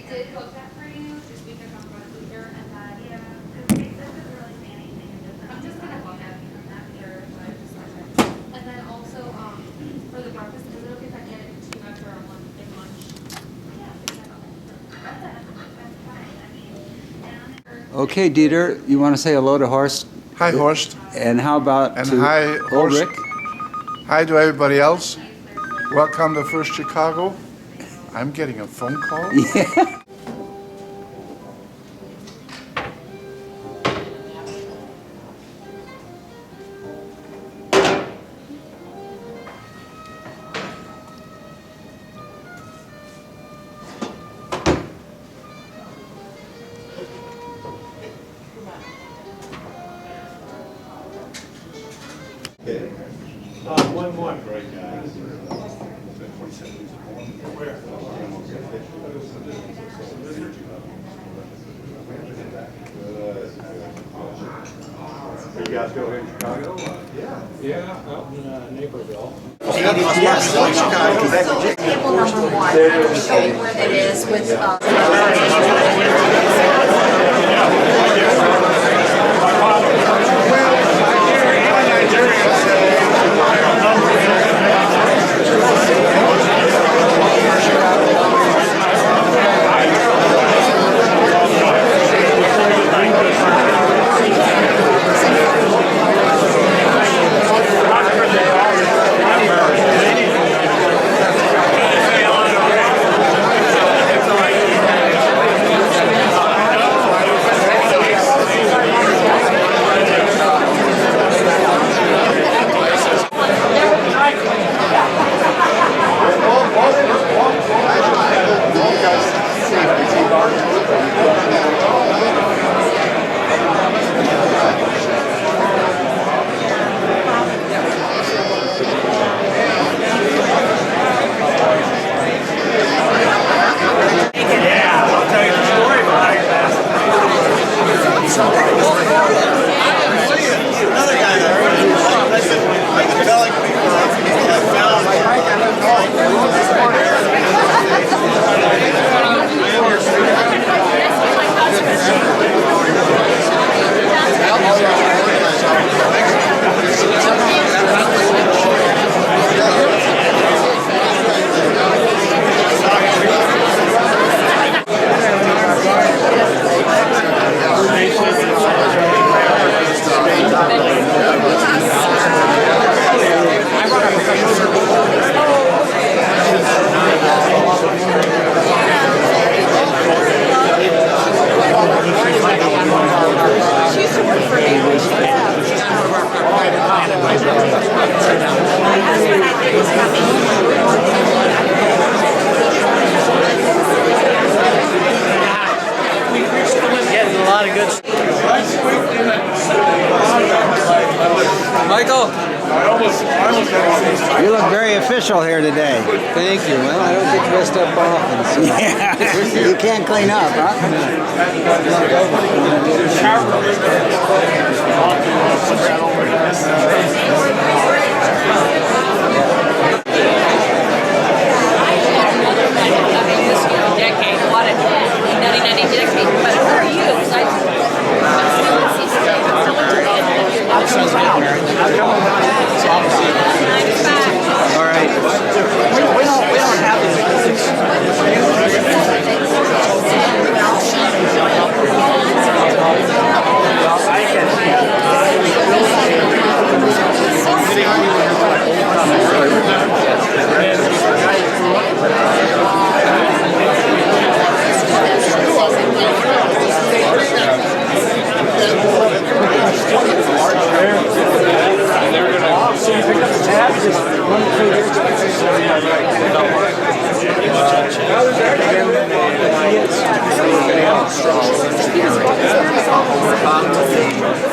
did book that for you, just because I'm going to be here, and then Yeah, because this doesn't really say anything. It doesn't. I'm just gonna book it. I'm not sure, but I just wanted And then also, for the breakfast, is it okay if I get two extra on one big lunch? yeah, that's fine. I mean, and Okay, Dieter, you want to say hello to Horst? Hi, Horst. And how about And to hi, Horst. Ulrich? Hi to everybody else. Welcome to First Chicago. I'm getting a phone call. Yeah. One more, great guys. You guys go here in Chicago? Yeah, out in Naperville. Table number one, I will show you where that is with, Getting a lot of good stuff. Michael, you look very official here today. Thank you. Well, I don't get dressed up often. So. Yeah. You can't clean up, huh? All right. We don't have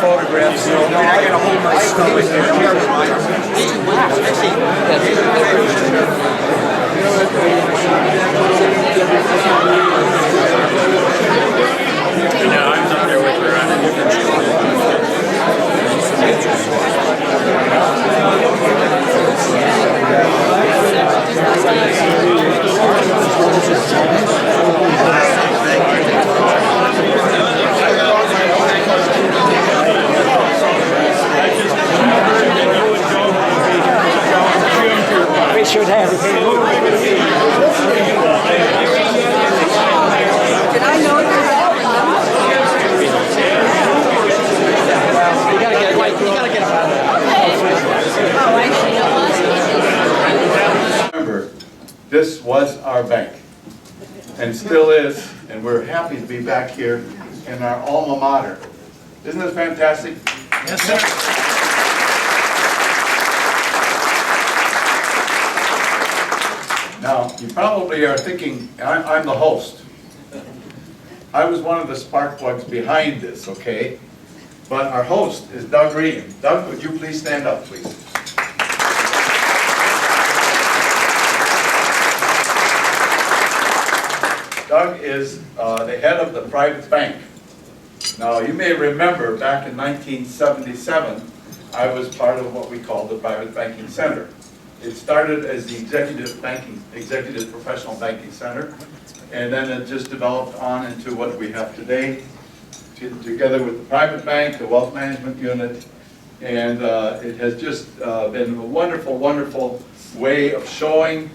Photographs. I gotta hold my stomach I'm up there with her on a different show. This was our bank, and still is, and we're happy to be back here in our alma mater. Isn't this fantastic? Yes, sir. Now, you probably are thinking, I'm the host. I was one of the spark plugs behind this, okay? But our host is Doug Regan. Doug, would you please stand up, please? Doug is the head of the private bank. Now, you may remember back in 1977, I was part of what we call the Private Banking Center. It started as the Executive Professional Banking Center, and then it just developed on into what we have today, together with the private bank, the wealth management unit, and it has just been a wonderful, wonderful way of showing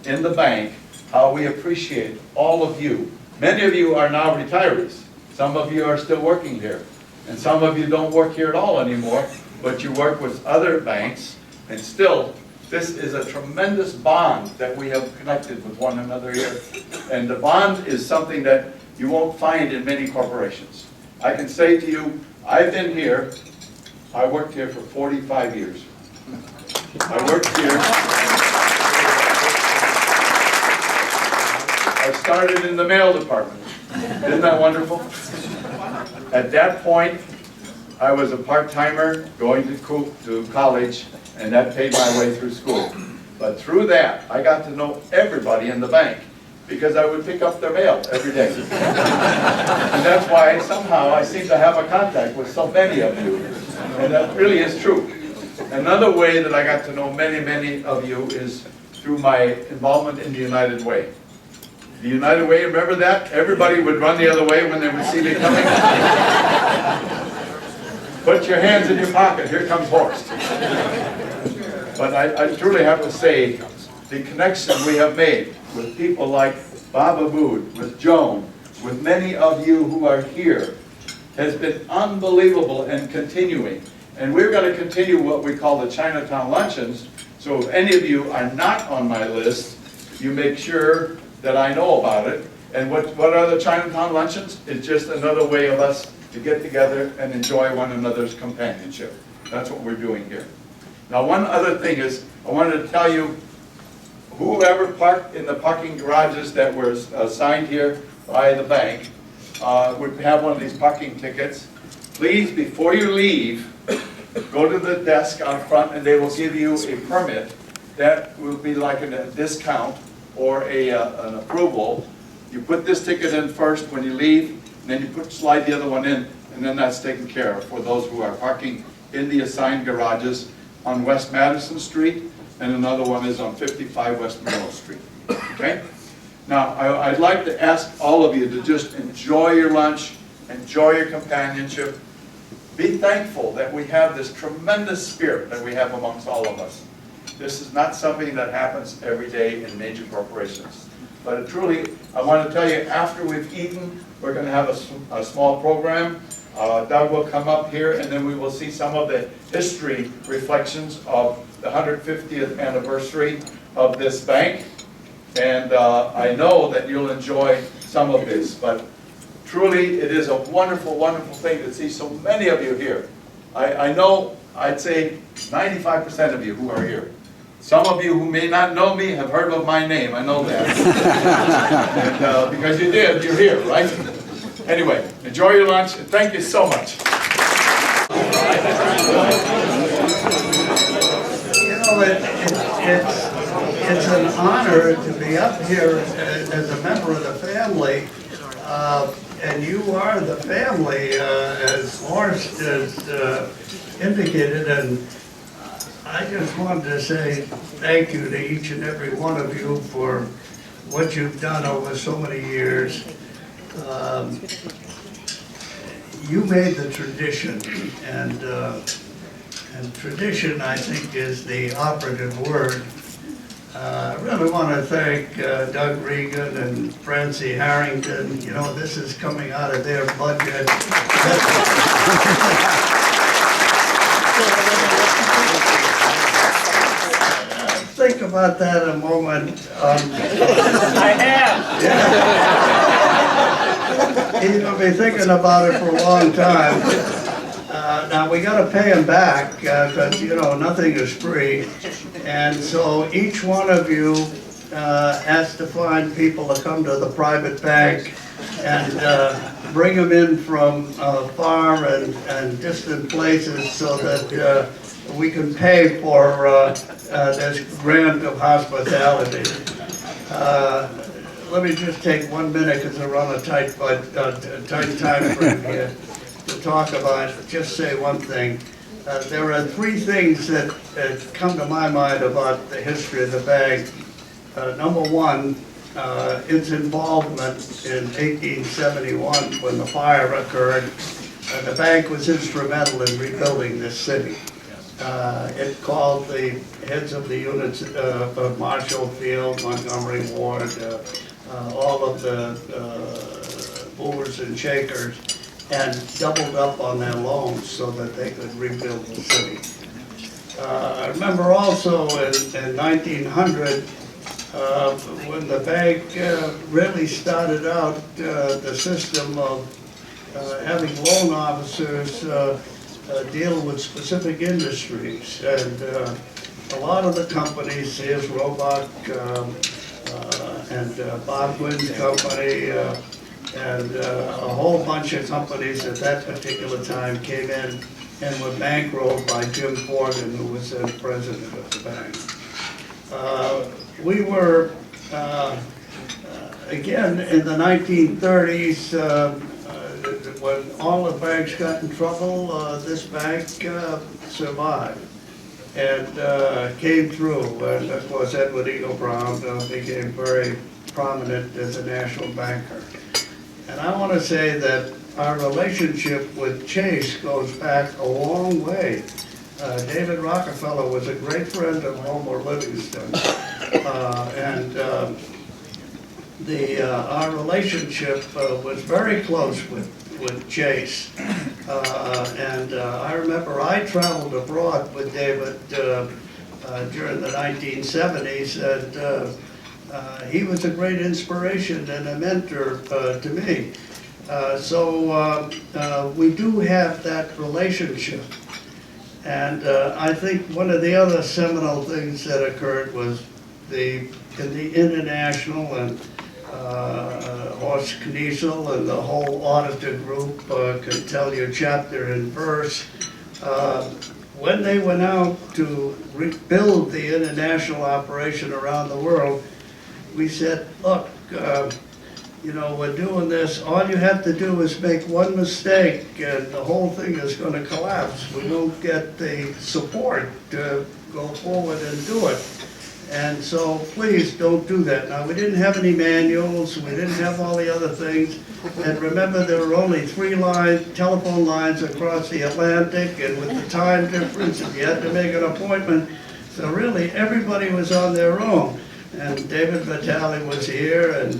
in the bank how we appreciate all of you. Many of you are now retirees. Some of you are still working here, and some of you don't work here at all anymore, but you work with other banks, and still, this is a tremendous bond that we have connected with one another here. And the bond is something that you won't find in many corporations. I can say to you, I've been here, I worked here for 45 years. I worked here. I started in the mail department. Isn't that wonderful? At that point, I was a part-timer going to college, and that paid my way through school. But through that, I got to know everybody in the bank because I would pick up their mail every day. And that's why somehow I seem to have a contact with so many of you. And that really is true. Another way that I got to know many, many of you is through my involvement in the United Way. The United Way, remember that? Everybody would run the other way when they would see me coming. Put your hands in your pocket, here comes Horst. But I truly have to say, the connection we have made with people like Bob Abood, with Joan, with many of you who are here, has been unbelievable and continuing. And we're going to continue what we call the Chinatown Luncheons. So if any of you are not on my list, you make sure that I know about it. And what are the Chinatown Luncheons? It's just another way of us to get together and enjoy one another's companionship. That's what we're doing here. Now, one other thing is, I wanted to tell you, whoever parked in the parking garages that were assigned here by the bank would have one of these parking tickets. Please, before you leave, go to the desk out front and they will give you a permit that will be like a discount or an approval. You put this ticket in first when you leave, and then you slide the other one in, and then that's taken care of for those who are parking in the assigned garages on West Madison Street, and another one is on 55 West Middle Street. Okay? Now, I'd like to ask all of you to just enjoy your lunch, enjoy your companionship. Be thankful that we have this tremendous spirit that we have amongst all of us. This is not something that happens every day in major corporations. But truly, I want to tell you, after we've eaten, we're going to have a small program. Doug will come up here, and then we will see some of the history reflections of the 150th anniversary of this bank. And I know that you'll enjoy some of this, but truly it is a wonderful, wonderful thing to see so many of you here. I know, I'd say 95% of you who are here. Some of you who may not know me have heard of my name, I know that. And, because you did, you're here, right? Anyway, enjoy your lunch, and thank you so much. You know, it's an honor to be up here as a member of the family, and you are the family, as Horst has indicated, and I just wanted to say thank you to each and every one of you for what you've done over so many years. You made the tradition, and tradition, I think, is the operative word. I really want to thank Doug Regan and Francie Harrington. You know, this is coming out of their budget. Think about about that in a moment. I have. He's gonna be thinking about it for a long time. Now, we gotta pay him back, because, you know, nothing is free. And so each one of you has to find people to come to the private bank and bring them in from far and distant places so that we can pay for this grant of hospitality. Let me just take 1 minute, because we're on a tight time frame here, to talk about, just say one thing. There are three things that come to my mind about the history of the bank. Number one, its involvement in 1871 when the fire occurred. The bank was instrumental in rebuilding this city. It called the heads of the units of Marshall Field, Montgomery Ward, all of the movers and shakers, and doubled up on their loans so that they could rebuild the city. I remember also in 1900, when the bank really started out the system of having loan officers deal with specific industries. And a lot of the companies, Sears Roebuck and Bob Quinn's company, and a whole bunch of companies at that particular time came in and were bankrolled by Jim Forgan, who was then president of the bank. We were, again, in the 1930s, when all the banks got in trouble, this bank survived and came through. And of course, Edward Eagle Brown became very prominent as a national banker. And I want to say that our relationship with Chase goes back a long way. David Rockefeller was a great friend of Homer Livingston. Our relationship was very close with Chase. I remember I traveled abroad with David during the 1970s, and he was a great inspiration and a mentor to me. We do have that relationship. And I think one of the other seminal things that occurred was in the International and Horst Kniesel and the whole auditor group can tell you chapter and verse. When they went out to rebuild the international operation around the world, we said, look, you know, we're doing this, all you have to do is make one mistake and the whole thing is going to collapse. We won't get the support to go forward and do it. And so please don't do that. Now, we didn't have any manuals, we didn't have all the other things. And remember, there were only 3 telephone lines across the Atlantic, and with the time difference, if you had to make an appointment, so really everybody was on their own. And David Vitale was here, and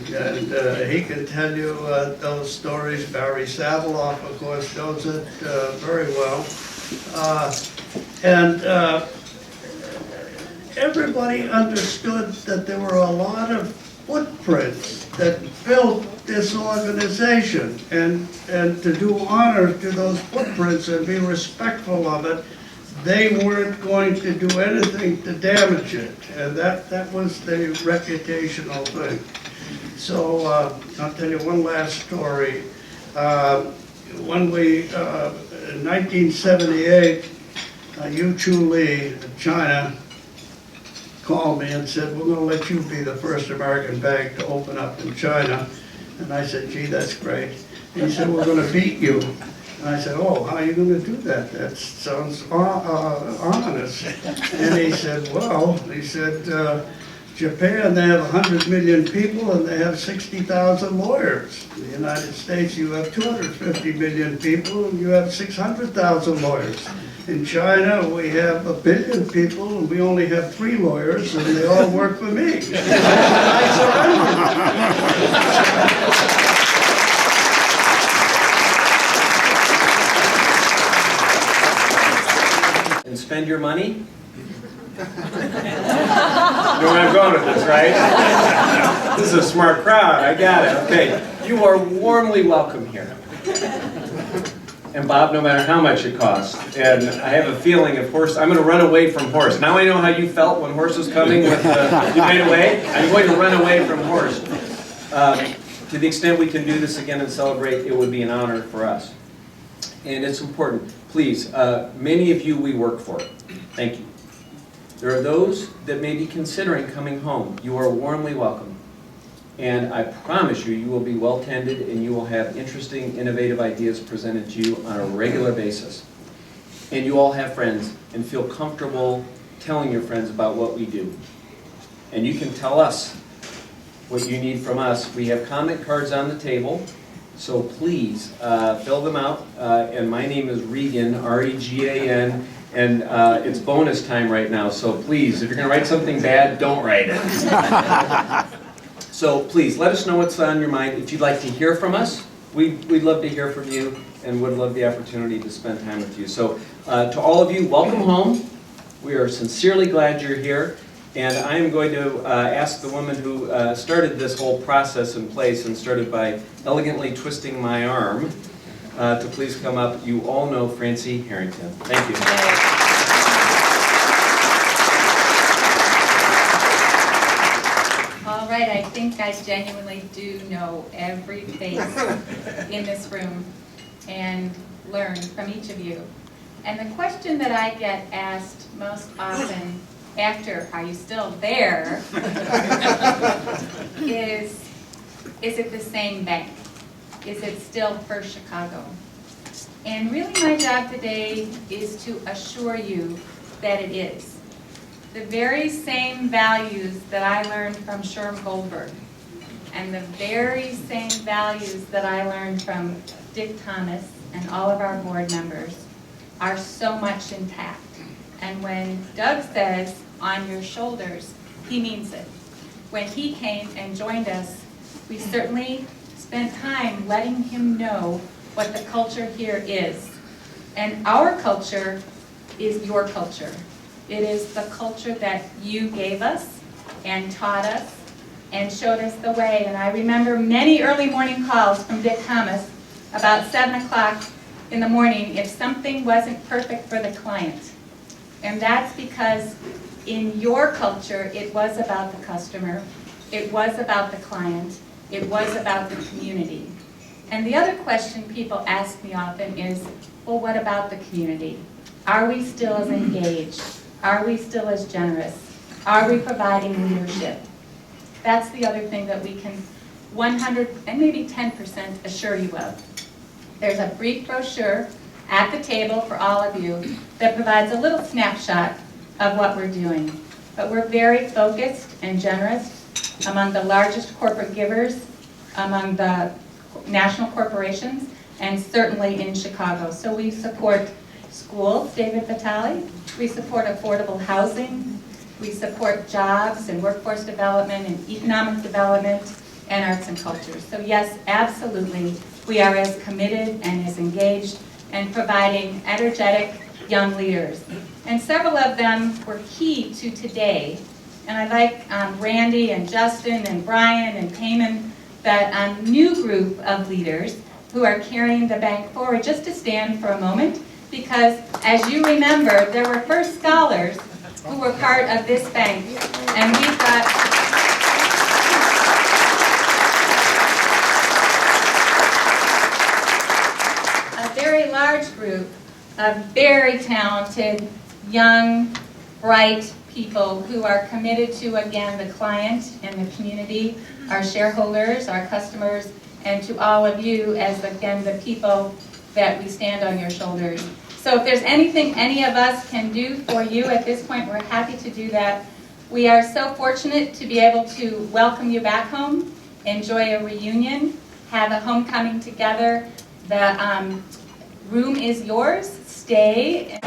he can tell you those stories. Barry Saviloff, of course, knows it very well. Everybody understood that there were a lot of footprints that built this organization, and to do honor to those footprints and be respectful of it, they weren't going to do anything to damage it, and that was the reputational thing. So I'll tell you one last story. When we, in 1978, Yu Chu Lee of China called me and said, we're going to let you be the first American bank to open up in China. And I said, gee, that's great. And he said, we're going to beat you. And I said, oh, how are you going to do that? That sounds ominous. And he said, well, Japan, they have 100 million people and they have 60,000 lawyers. In the United States, you have 250 million people and you have 600,000 lawyers. In China, we have 1 billion people and we only have 3 lawyers and they all work for me. And spend your money know where I'm going with this, right? This is a smart crowd, I got it. Okay, you are warmly welcome here. And Bob, no matter how much it costs. And I have a feeling if Horst, I'm going to run away from Horst. Now I know how you felt when Horst was coming with you made away. I'm going to run away from Horst. To the extent we can do this again and celebrate, it would be an honor for us. And it's important. Please, many of you we work for. Thank you. There are those that may be considering coming home. You are warmly welcome. And I promise you, you will be well tended and you will have interesting, innovative ideas presented to you on a regular basis. And you all have friends and feel comfortable telling your friends about what we do. And you can tell us what you need from us. We have comment cards on the table, so please fill them out. And my name is Regan, R-E-G-A-N, and it's bonus time right now, so please, if you're going to write something bad, don't write it. So please, let us know what's on your mind. If you'd like to hear from us, we'd love to hear from you and would love the opportunity to spend time with you. So to all of you, welcome home. We are sincerely glad you're here. And I am going to ask the woman who started this whole process in place and started by elegantly twisting my arm to please come up. You all know Francie Harrington. Thank you. All right, I think I genuinely do know every face in this room and learn from each of you. And the question that I get asked most often after, are you still there, is it the same bank? Is it still First Chicago? And really my job today is to assure you that it is. The very same values that I learned from Sherm Goldberg and the very same values that I learned from Dick Thomas and all of our board members are so much intact. And when Doug says, on your shoulders, he means it. When he came and joined us, we certainly spent time letting him know what the culture here is. And our culture is your culture. It is the culture that you gave us and taught us and showed us the way. And I remember many early morning calls from Dick Thomas about 7 o'clock in the morning if something wasn't perfect for the client. And that's because in your culture, it was about the customer, it was about the client, it was about the community. And the other question people ask me often is, well, what about the community? Are we still as engaged? Are we still as generous? Are we providing leadership? That's the other thing that we can 100 and maybe 10% assure you of. There's a brief brochure at the table for all of you that provides a little snapshot of what we're doing. But we're very focused and generous among the largest corporate givers, among the national corporations, and certainly in Chicago. So we support schools, David Vitale. We support affordable housing. We support jobs and workforce development and economic development and arts and culture. So yes, absolutely, we are as committed and as engaged in providing energetic young leaders. And several of them were key to today. And I'd like Randy and Justin and Brian and Payman, that new group of leaders who are carrying the bank forward, just to stand for a moment. Because as you remember, there were first scholars who were part of this bank. And we've got a very large group of very talented, young, bright people who are committed to, again, the client and the community, our shareholders, our customers, and to all of you as, again, the people that we stand on your shoulders. So if there's anything any of us can do for you at this point, we're happy to do that. We are so fortunate to be able to welcome you back home, enjoy a reunion, have a homecoming together. The room is yours. Stay.